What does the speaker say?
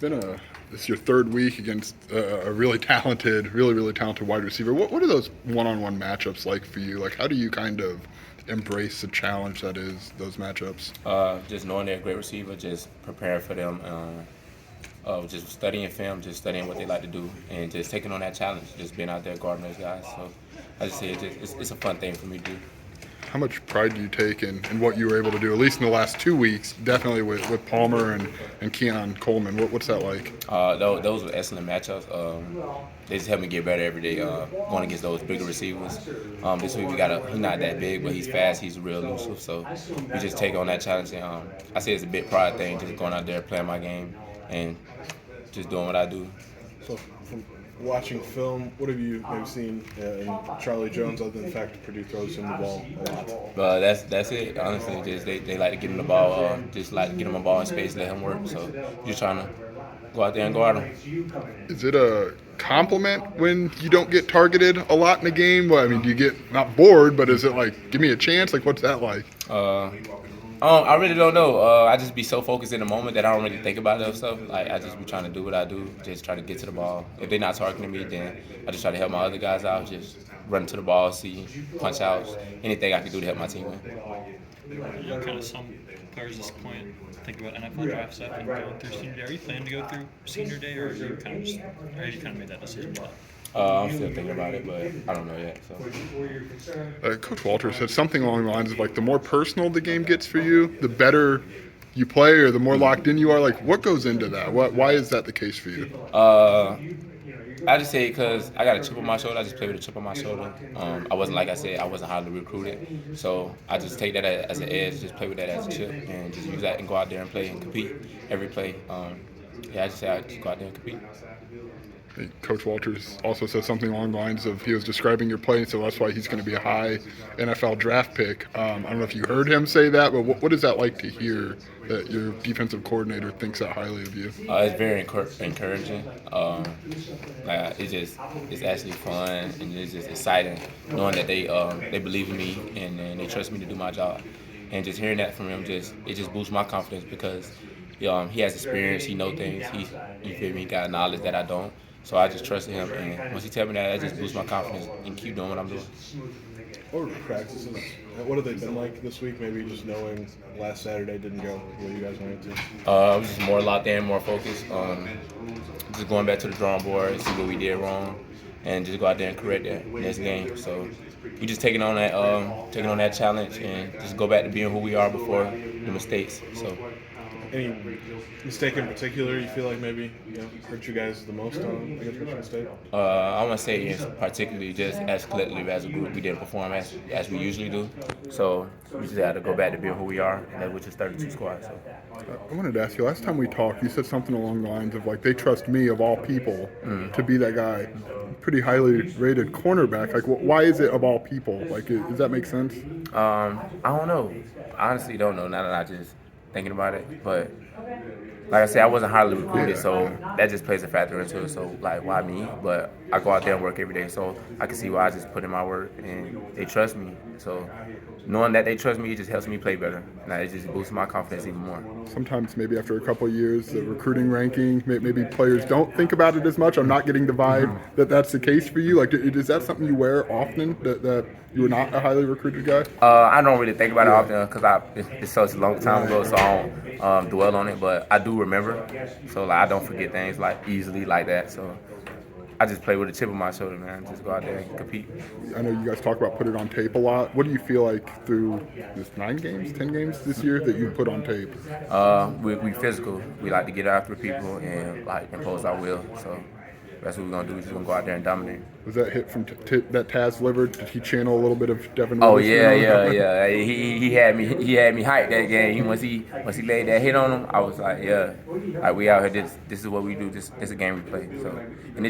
been this is your third week against a really talented, really talented wide receiver. What are those one-on-one matchups like for you? Like, how do you kind of embrace the challenge that is those matchups? Just knowing they're a great receiver, just preparing for them, just studying film, just studying what they like to do, and just taking on that challenge, just being out there guarding those guys. So I just say it's a fun thing for me to do. How much pride do you take in what you were able to do, at least in the last 2 weeks, definitely with Palmer and Keon Coleman? What's that like? Those were excellent matchups. They just help me get better every day going against those bigger receivers. This week he's not that big, but he's fast. He's real elusive. So we just take on that challenge. And I say it's a big pride thing, just going out there playing my game and just doing what I do. So, from watching film, what have you maybe seen in Charlie Jones, other than the fact that Purdue throws him the ball a lot? That's it. Honestly, just they like to get him the ball, just like to get him a ball in space, let him work. So just trying to go out there and guard him. Is it a compliment when you don't get targeted a lot in a game? Well, I mean, do you get not bored, but is it like, give me a chance? Like, what's that like? I really don't know. I just be so focused in the moment that I don't really think about that stuff. Like I just be trying to do what I do, just try to get to the ball. If they're not targeting me, then I just try to help my other guys out, just run to the ball, see punch outs, anything I can do to help my team win. You know, kind of some players at this point think about NFL draft stuff and going through senior day. Are you planning to go through senior day, or are you kind of just, or have you kind of made that decision yet? I'm still thinking about it, but I don't know yet. So. Coach Walter said something along the lines of like, the more personal the game gets for you, the better you play, or the more locked in you are. Like, what goes into that? Why is that the case for you? I just say because I got a chip on my shoulder. I just play with a chip on my shoulder. I wasn't, like I said, I wasn't highly recruited. So I just take that as an edge, just play with that as a chip, and just use that and go out there and play and compete every play. I just say I just go out there and compete. Coach Walters also said something along the lines of, he was describing your play, so that's why he's going to be a high NFL draft pick. I don't know if you heard him say that, but what is that like to hear that your defensive coordinator thinks that highly of you? It's very encouraging. It's actually fun, and it's just exciting knowing that they believe in me and they trust me to do my job. And just hearing that from him, it just boosts my confidence because he has experience, he knows things, you feel me, he got knowledge that I don't. So I just trust him, and once he tells me that just boosts my confidence and keep doing what I'm doing. What were practices? What have they been like this week? Maybe just knowing last Saturday didn't go where you guys wanted to. I was just more locked in, more focused. Just going back to the drawing board, see what we did wrong, and just go out there and correct that next game. So we just taking on that challenge and just go back to being who we are before the mistakes. So. Any mistake in particular you feel like maybe hurt you guys the most against Michigan State? I want to say particularly just as collectively as a group, we didn't perform as we usually do. So we just had to go back to being who we are, and that was just 32 squad. So. I wanted to ask you, last time we talked, you said something along the lines of like, they trust me of all people to be that guy. Pretty highly rated cornerback. Like, why is it of all people? Like, does that make sense? I don't know. I honestly don't know now that I just thinking about it, but like I said, I wasn't highly recruited, so that just plays a factor into it. So like, why me? But I go out there and work every day, so I can see why I just put in my work, and they trust me. So knowing that they trust me, it just helps me play better. Now it just boosts my confidence even more. Sometimes maybe after a couple of years, the recruiting ranking, maybe players don't think about it as much. I'm not getting the vibe that that's the case for you. Like, is that something you wear often, that you were not a highly recruited guy? I don't really think about it often because it's such a long time ago, so I don't dwell on it. But I do remember, so like I don't forget things like easily like that. So I just play with a chip on my shoulder, man. Just go out there and compete. I know you guys talk about put it on tape a lot. What do you feel like through this 10 games this year that you put on tape? We physical. We like to get after people and like impose our will. So that's what we're gonna do. We're just gonna go out there and dominate. Was that hit from that Taz delivered? Did he channel a little bit of Devon? Oh yeah. He had me hyped that game. Once he laid that hit on him, I was like, yeah, like we out here. This is what we do. This is a game we play. So and